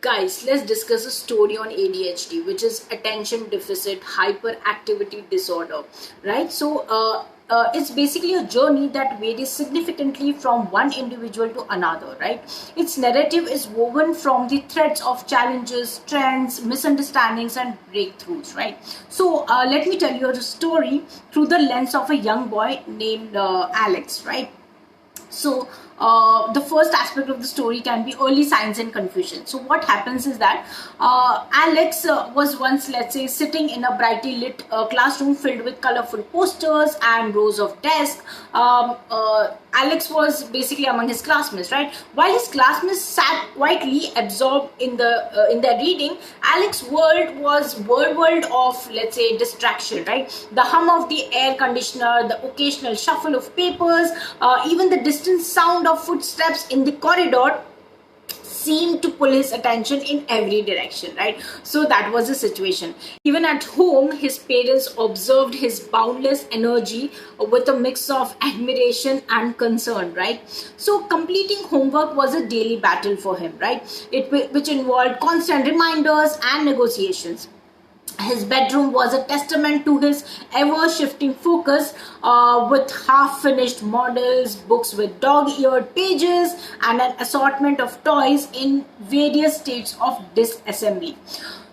Guys, let's discuss a story on ADHD, which is attention deficit hyperactivity disorder, right? It's basically a journey that varies significantly from one individual to another, right? Its narrative is woven from the threads of challenges, trends, misunderstandings, and breakthroughs, right? Let me tell you a story through the lens of a young boy named Alex, right? The first aspect of the story can be early signs and confusion. So what happens is that Alex was once, let's say, sitting in a brightly lit classroom filled with colorful posters and rows of desks. Alex was basically among his classmates, right? While his classmates sat quietly absorbed in their reading, Alex's world was whirlwind of, let's say, distraction, right? The hum of the air conditioner, the occasional shuffle of papers, even the distant sound of footsteps in the corridor seemed to pull his attention in every direction, right? So that was the situation. Even at home, his parents observed his boundless energy with a mix of admiration and concern, right? So completing homework was a daily battle for him, right? Which involved constant reminders and negotiations. His bedroom was a testament to his ever-shifting focus, with half-finished models, books with dog-eared pages, and an assortment of toys in various states of disassembly.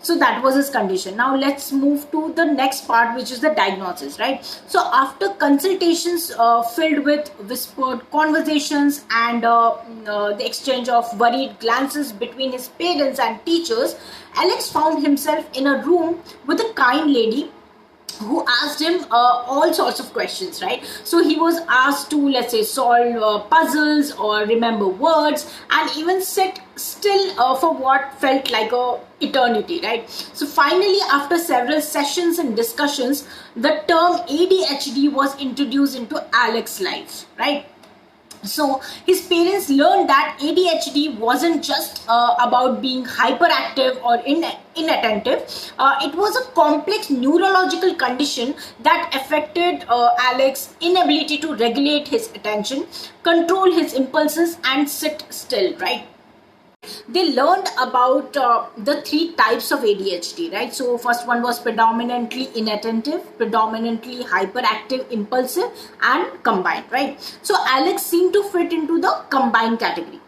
So that was his condition. Now let's move to the next part, which is the diagnosis, right? So after consultations filled with whispered conversations and the exchange of worried glances between his parents and teachers, Alex found himself in a room with a kind lady who asked him all sorts of questions, right? So he was asked to, let's say, solve puzzles or remember words and even sit still for what felt like a eternity, right? So finally, after several sessions and discussions, the term ADHD was introduced into Alex's life, right? So his parents learned that ADHD wasn't just about being hyperactive or inattentive. It was a complex neurological condition that affected Alex's inability to regulate his attention, control his impulses, and sit still, right? They learned about the three types of ADHD, right? So first one was predominantly inattentive, predominantly hyperactive, impulsive, and combined, right? So Alex seemed to fit into the combined category.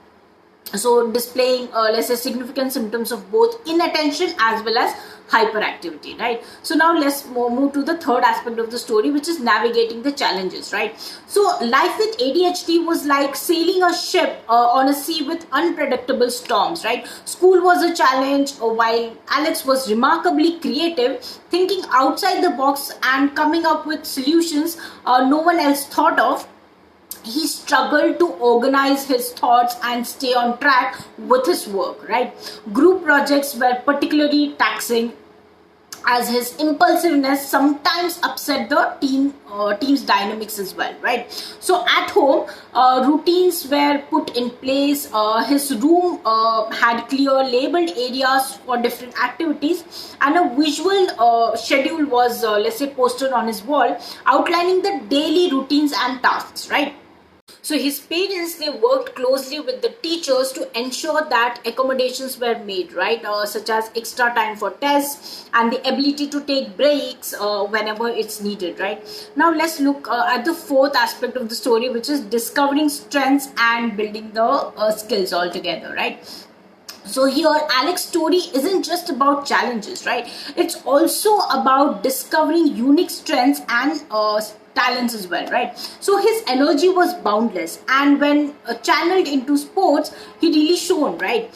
So displaying, let's say, significant symptoms of both inattention as well as hyperactivity, right? So now let's move to the third aspect of the story, which is navigating the challenges, right? So life with ADHD was like sailing a ship on a sea with unpredictable storms, right? School was a challenge, while Alex was remarkably creative, thinking outside the box and coming up with solutions no one else thought of. He struggled to organize his thoughts and stay on track with his work, right? Group projects were particularly taxing, as his impulsiveness sometimes upset the team's dynamics as well, right? So at home, routines were put in place. His room had clear labeled areas for different activities, and a visual schedule was, let's say, posted on his wall, outlining the daily routines and tasks, right? So his parents, they worked closely with the teachers to ensure that accommodations were made, right? Such as extra time for tests and the ability to take breaks whenever it's needed, right? Now let's look at the fourth aspect of the story, which is discovering strengths and building the skills altogether, right? So here, Alex's story isn't just about challenges, right? It's also about discovering unique strengths and talents as well, right? So his energy was boundless, and when channeled into sports, he really shone, right?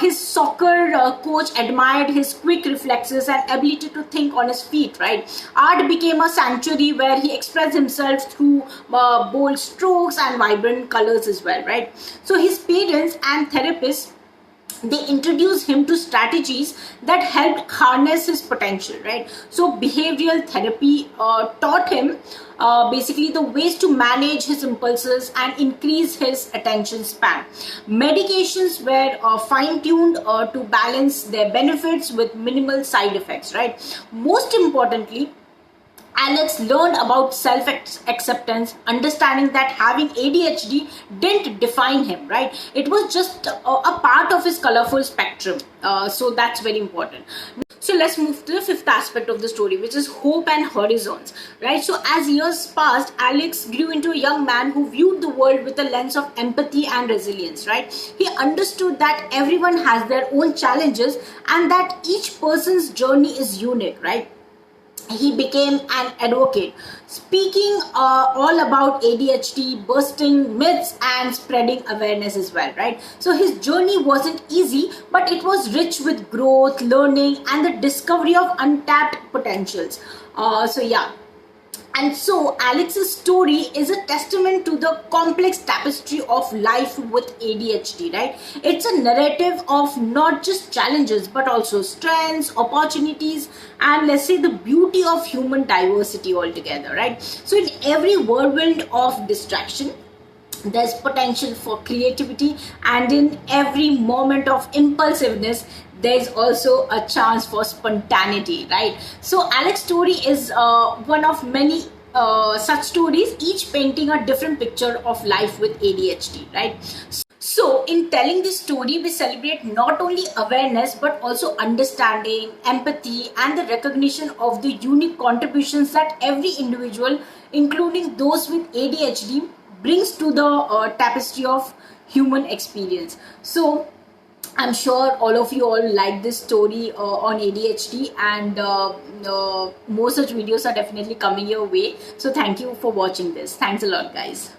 His soccer coach admired his quick reflexes and ability to think on his feet, right? Art became a sanctuary where he expressed himself through bold strokes and vibrant colors as well, right? So his parents and therapists, they introduced him to strategies that helped harness his potential, right? So behavioral therapy taught him basically the ways to manage his impulses and increase his attention span. Medications were fine-tuned to balance their benefits with minimal side effects, right? Most importantly, Alex learned about self-acceptance, understanding that having ADHD didn't define him, right? It was just a part of his colorful spectrum. So that's very important. So let's move to the fifth aspect of the story, which is hope and horizons, right? So as years passed, Alex grew into a young man who viewed the world with a lens of empathy and resilience, right? He understood that everyone has their own challenges and that each person's journey is unique, right? He became an advocate, speaking all about ADHD, busting myths and spreading awareness as well, right? So his journey wasn't easy, but it was rich with growth, learning, and the discovery of untapped potentials. So yeah, and so Alex's story is a testament to the complex tapestry of life with ADHD, right? It's a narrative of not just challenges, but also strengths, opportunities, and let's say the beauty of human diversity altogether, right? So in every whirlwind of distraction, there's potential for creativity, and in every moment of impulsiveness, there's also a chance for spontaneity, right? So Alex's story is one of many such stories, each painting a different picture of life with ADHD, right? So in telling this story, we celebrate not only awareness but also understanding, empathy, and the recognition of the unique contributions that every individual, including those with ADHD, brings to the tapestry of human experience. So I'm sure all of you all like this story on ADHD, and more such videos are definitely coming your way. So thank you for watching this. Thanks a lot, guys.